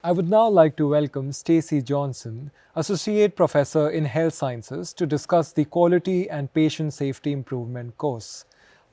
I would now like to welcome Stacey Johnson, Associate Professor in Health Sciences, to discuss the Quality and Patient Safety Improvement course.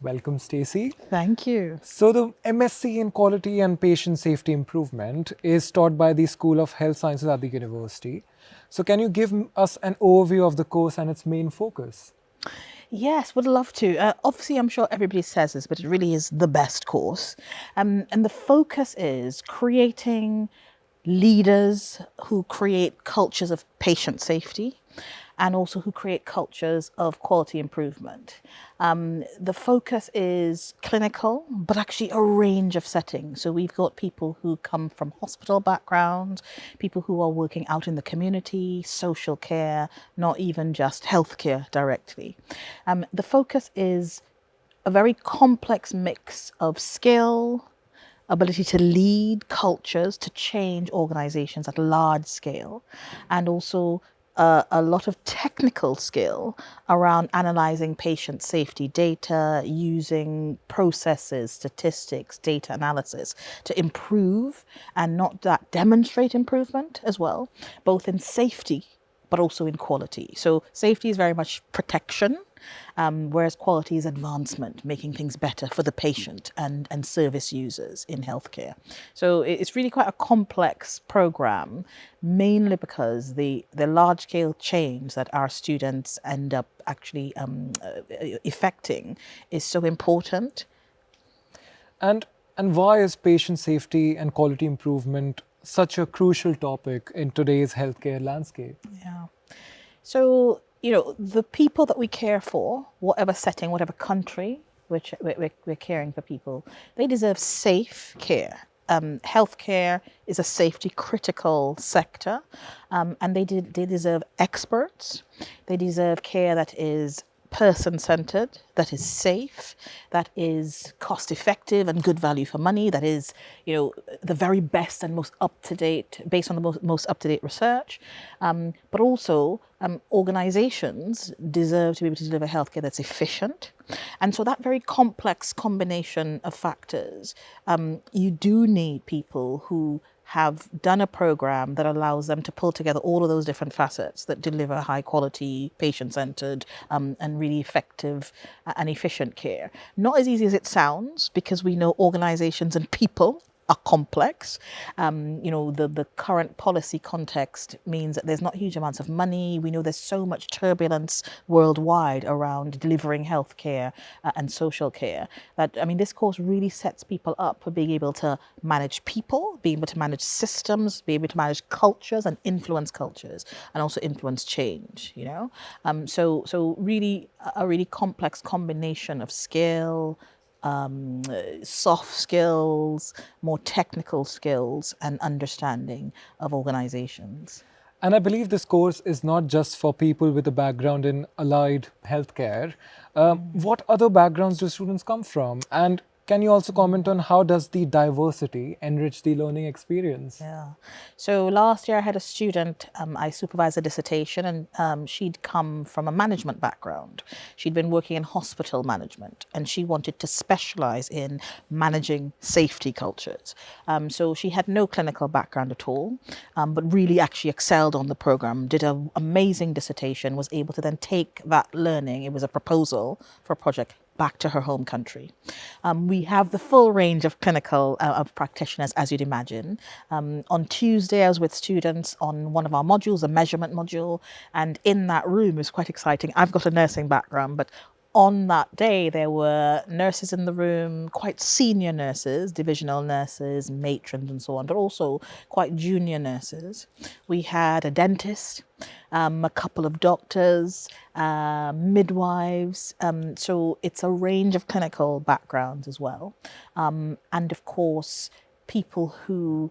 Welcome, Stacey. Thank you. So, the MSc in Quality and Patient Safety Improvement is taught by the School of Health Sciences at the university. So, can you give us an overview of the course and its main focus? Yes, would love to. Obviously, I'm sure everybody says this, but it really is the best course. And the focus is creating leaders who create cultures of patient safety and also who create cultures of quality improvement. The focus is clinical, but actually a range of settings. So we've got people who come from hospital backgrounds, people who are working out in the community, social care, not even just healthcare directly. The focus is a very complex mix of skill, ability to lead cultures, to change organizations at large scale, and also a lot of technical skill around analyzing patient safety data, using processes, statistics, data analysis to improve and not that demonstrate improvement as well, both in safety but also in quality. So safety is very much protection, whereas quality is advancement, making things better for the patient and service users in healthcare. So it's really quite a complex program, mainly because the large-scale change that our students end up actually effecting is so important. And, and why is patient safety and quality improvement such a crucial topic in today's healthcare landscape? Yeah. So, the people that we care for, whatever setting, whatever country, which we're caring for people, they deserve safe care. Healthcare is a safety critical sector, and they deserve experts. They deserve care that is person-centered, that is safe, that is cost-effective and good value for money, that is, the very best and most up-to-date, based on the most up-to-date research. But also, organizations deserve to be able to deliver healthcare that's efficient. And so that very complex combination of factors, you do need people who have done a program that allows them to pull together all of those different facets that deliver high quality, patient-centered, and really effective and efficient care. Not as easy as it sounds, because we know organizations and people are complex. The current policy context means that there's not huge amounts of money. We know there's so much turbulence worldwide around delivering healthcare and social care that, this course really sets people up for being able to manage people, being able to manage systems, be able to manage cultures and influence cultures, and also influence change, So really a really complex combination of skill, soft skills, more technical skills, and understanding of organizations. And I believe this course is not just for people with a background in allied healthcare. What other backgrounds do students come from? And can you also comment on how does the diversity enrich the learning experience? Yeah. So last year I had a student, I supervised a dissertation, and she'd come from a management background. She'd been working in hospital management, and she wanted to specialize in managing safety cultures. So she had no clinical background at all, but really actually excelled on the program, did an amazing dissertation, was able to then take that learning, it was a proposal for a project, back to her home country. We have the full range of clinical of practitioners, as you'd imagine. On Tuesday, I was with students on one of our modules, a measurement module, and in that room, it was quite exciting. I've got a nursing background, but on that day, there were nurses in the room, quite senior nurses, divisional nurses, matrons and so on, but also quite junior nurses. We had a dentist, a couple of doctors, midwives. So it's a range of clinical backgrounds as well. And of course, people who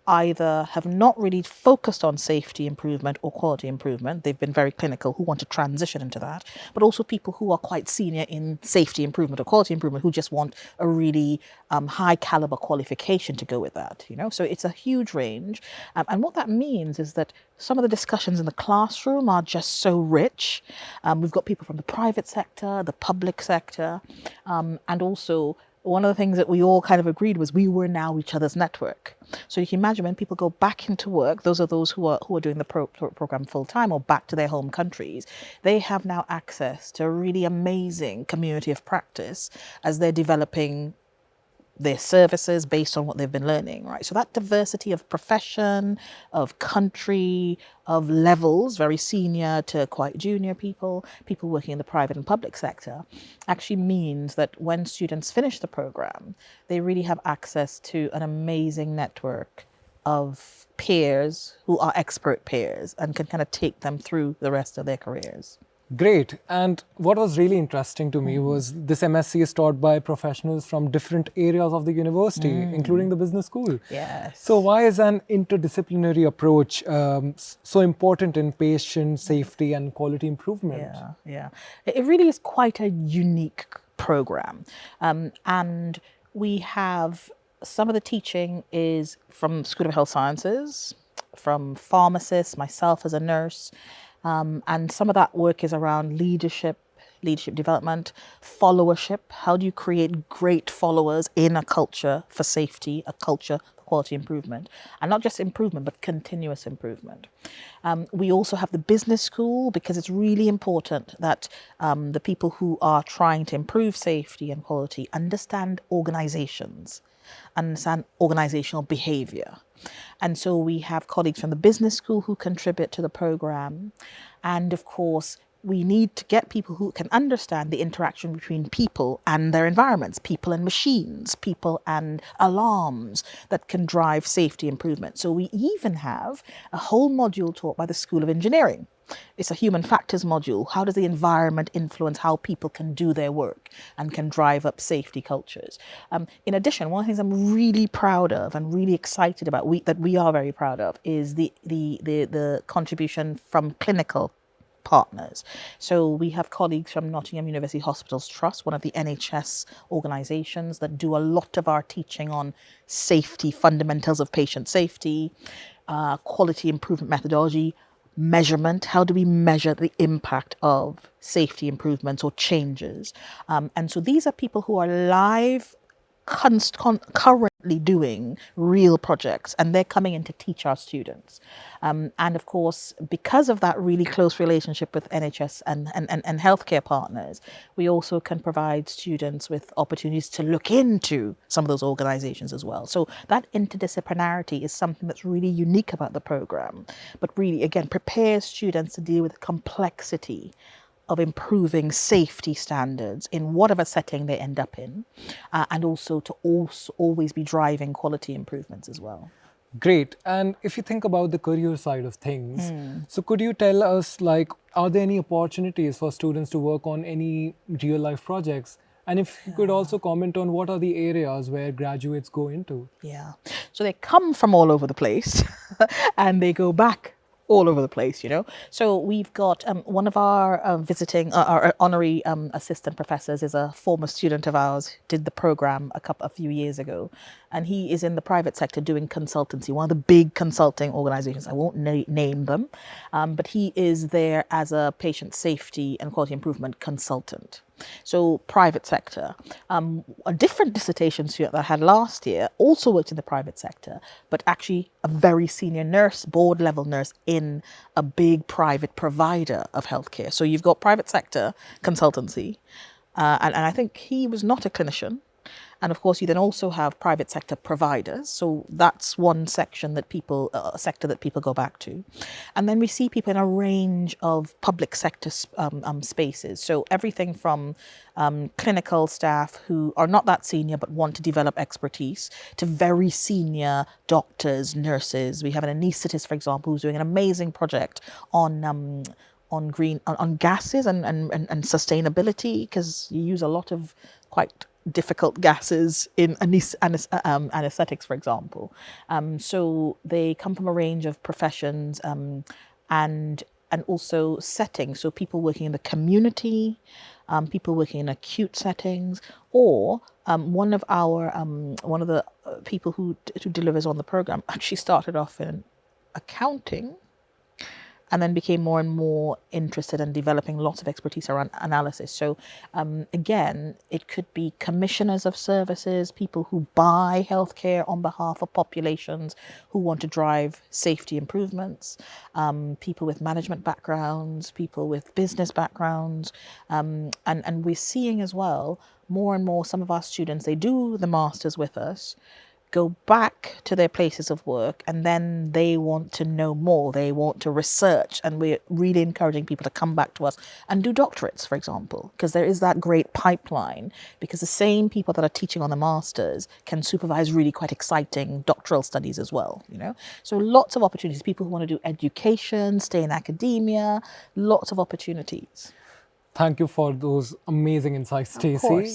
either have not really focused on safety improvement or quality improvement, they've been very clinical, who want to transition into that, but also people who are quite senior in safety improvement or quality improvement who just want a really high caliber qualification to go with that, So it's a huge range. And what that means is that some of the discussions in the classroom are just so rich. We've got people from the private sector, the public sector, and also one of the things that we all kind of agreed was we were now each other's network. So you can imagine when people go back into work, those are those who are doing the program full time or back to their home countries, they have now access to a really amazing community of practice as they're developing their services based on what they've been learning, right? So that diversity of profession, of country, of levels, very senior to quite junior people working in the private and public sector, actually means that when students finish the program, they really have access to an amazing network of peers who are expert peers and can kind of take them through the rest of their careers. Great. And what was really interesting to me was this MSc is taught by professionals from different areas of the university, including the business school. Yes. So why is an interdisciplinary approach so important in patient safety and quality improvement? Yeah. It really is quite a unique program. And we have some of the teaching is from School of Health Sciences, from pharmacists, myself as a nurse, and some of that work is around leadership development, followership. How do you create great followers in a culture for safety, a culture for quality improvement? And not just improvement, but continuous improvement. We also have the business school because it's really important that the people who are trying to improve safety and quality understand organizations, understand organizational behavior. And so we have colleagues from the business school who contribute to the program. And of course, we need to get people who can understand the interaction between people and their environments, people and machines, people and alarms that can drive safety improvement. So we even have a whole module taught by the School of Engineering. It's a human factors module. How does the environment influence how people can do their work and can drive up safety cultures? In addition, one of the things I'm really proud of and really excited about, that we are very proud of, is the contribution from clinical partners. So we have colleagues from Nottingham University Hospitals Trust, one of the NHS organisations that do a lot of our teaching on safety, fundamentals of patient safety, quality improvement methodology, measurement. How do we measure the impact of safety improvements or changes? And so these are people who are live, currently doing real projects, and they're coming in to teach our students. And of course, because of that really close relationship with NHS and healthcare partners, we also can provide students with opportunities to look into some of those organizations as well. So that interdisciplinarity is something that's really unique about the program, but really, again, prepares students to deal with the complexity of improving safety standards in whatever setting they end up in, and also to always be driving quality improvements as well. Great. And if you think about the career side of things, so could you tell us, like, are there any opportunities for students to work on any real life projects? And if you could also comment on what are the areas where graduates go into? Yeah. So they come from all over the place and they go back all over the place, you know. So we've got one of our visiting, our honorary assistant professors is a former student of ours, did the program a few years ago, and he is in the private sector doing consultancy, one of the big consulting organizations. I won't name them, but he is there as a patient safety and quality improvement consultant. So private sector. A different dissertation student that I had last year also worked in the private sector, but actually a very senior nurse, board level nurse in a big private provider of healthcare. So you've got private sector consultancy, and I think he was not a clinician. And of course, you then also have private sector providers. So that's one section that sector that people go back to. And then we see people in a range of public sector spaces. So everything from clinical staff who are not that senior but want to develop expertise to very senior doctors, nurses. We have an anaesthetist, for example, who's doing an amazing project on gases and sustainability, because you use a lot of quite difficult gases in anesthetics, for example. So they come from a range of professions and also settings. So people working in the community, people working in acute settings, or one of the people who delivers on the program actually started off in accounting, and then became more and more interested in developing lots of expertise around analysis. So again, it could be commissioners of services, people who buy healthcare on behalf of populations who want to drive safety improvements, people with management backgrounds, people with business backgrounds, and we're seeing as well more and more some of our students, they do the masters with us, go back to their places of work, and then they want to know more, they want to research, and we're really encouraging people to come back to us and do doctorates, for example, because there is that great pipeline, because the same people that are teaching on the masters can supervise really quite exciting doctoral studies as well, you know. So lots of opportunities, people who want to do education, stay in academia, lots of opportunities. Thank you for those amazing insights, Stacey. Of course.